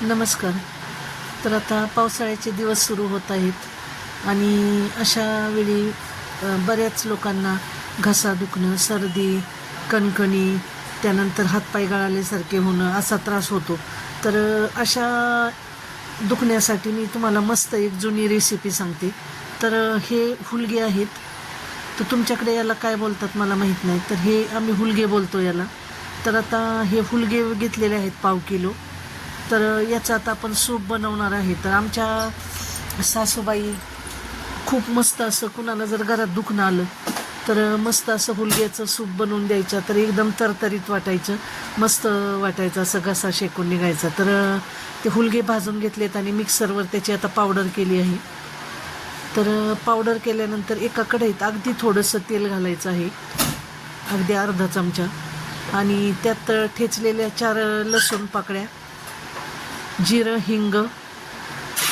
नमस्कार. तर आता पावसाळ्याचे दिवस सुरू होत आहेत आणि अशा वेळी बऱ्याच लोकांना घसा दुखणं, सर्दी, कणकणी, त्यानंतर हातपाय गळाल्यासारखे होणं असा त्रास होतो. तर अशा दुखण्यासाठी मी तुम्हाला मस्त एक जुनी रेसिपी सांगते. तर हे हुलगे आहेत. तर तुमच्याकडे याला काय बोलतात मला माहीत नाही. तर हे आम्ही हुलगे बोलतो याला. तर आता हे हुलगे घेतलेले आहेत पाव किलो. तर याचं आता आपण सूप बनवणार आहे. तर आमच्या सासूबाई खूप मस्त असं कुणाला जर घरात दुखणं आलं तर मस्त असं हुलग्याचं सूप बनवून द्यायचं. तर एकदम तरतरीत वाटायचं, मस्त वाटायचं, असं घसा शेकून निघायचा. तर ते हुलगे भाजून घेतलेत आणि मिक्सरवर त्याची आता पावडर केली आहे. तर पावडर केल्यानंतर एका कढईत अगदी थोडंसं तेल घालायचं आहे, अगदी अर्धा चमचा, आणि त्यात ठेचलेल्या 4 लसूण पाकळ्या, जिरं, हिंग,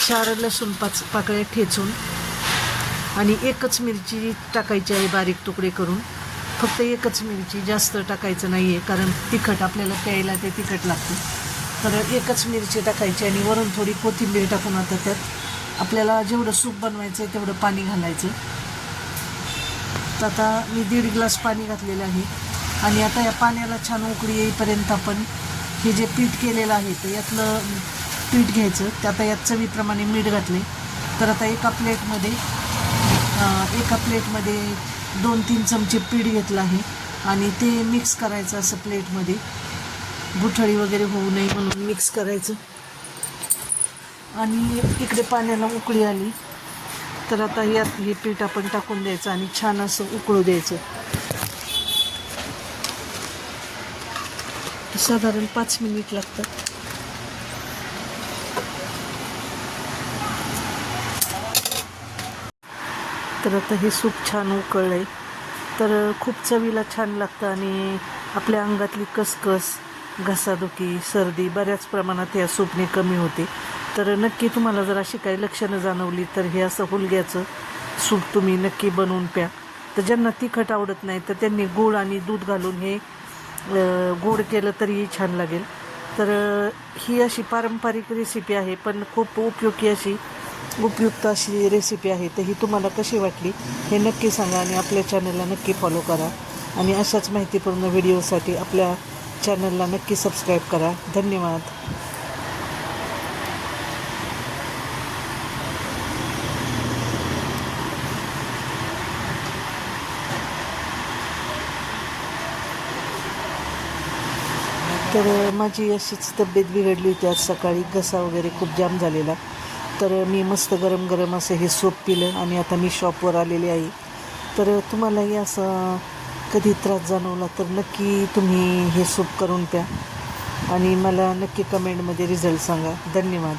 4 लसूण पाकळ्या ठेचून, आणि एकच मिरची टाकायची आहे बारीक तुकडे करून. फक्त एकच मिरची, जास्त टाकायचं नाही आहे, कारण तिखट आपल्याला प्यायला ते तिखट लागतं. तर एकच मिरची टाकायची आणि वरून थोडी कोथिंबीर टाकून आता त्यात आपल्याला जेवढं सूप बनवायचं आहे तेवढं पाणी घालायचं. तर आता मी 1.5 ग्लास पाणी घातलेलं आहे आणि आता या पाण्याला छान उकळी येईपर्यंत आपण हे जे पीठ केलेलं आहे तर यातलं पीठ घ्यायचं. ते आता यात चवीप्रमाणे मीठ घातले. तर आता एका प्लेटमध्ये 2-3 चमचे पीठ घेतलं आहे आणि ते मिक्स करायचं असं प्लेटमध्ये, गुठळी वगैरे होऊ नये म्हणून मिक्स करायचं. आणि इकडे पाण्याला उकळी आली तर आता यात हे पीठ आपण टाकून द्यायचं आणि छान असं उकळू द्यायचं. साधारण 5 मिनिट लागतात. तर आता हे सूप छान उकळलं आहे. तर खूप चवीला छान लागतं आणि आपल्या अंगातली कसकस, घसादुखी, सर्दी बऱ्याच प्रमाणात या सूपने कमी होते. तर नक्की तुम्हाला जर अशी काही लक्षणं जाणवली तर हे असं हुलग्याचं सूप तुम्ही नक्की बनवून प्या. तर ज्यांना तिखट आवडत नाही तर त्यांनी गूळ आणि दूध घालून हे गोड केलं तरीही छान लागेल. तर ही अशी पारंपरिक रेसिपी आहे, पण खूप उपयुक्त अशी रेसिपी आहे. तर ही तुम्हाला कशी वाटली हे नक्की सांगा आणि आपल्या चॅनलला नक्की फॉलो करा. आणि अशाच माहितीपूर्ण व्हिडिओसाठी आपल्या चॅनलला नक्की सबस्क्राईब करा. धन्यवाद. तर माझी अशीच तब्येत बिघडली होती आज सकाळी, घसा वगैरे खूप जाम झालेला. तर मी मस्त गरम गरम असं हे सूप पिलं आणि आता मी शॉपवर आलेले आहे. तर तुम्हालाही असं कधी त्रास जाणवला तर नक्की तुम्ही हे सूप करून प्या आणि मला नक्की कमेंटमध्ये रिझल्ट सांगा. धन्यवाद.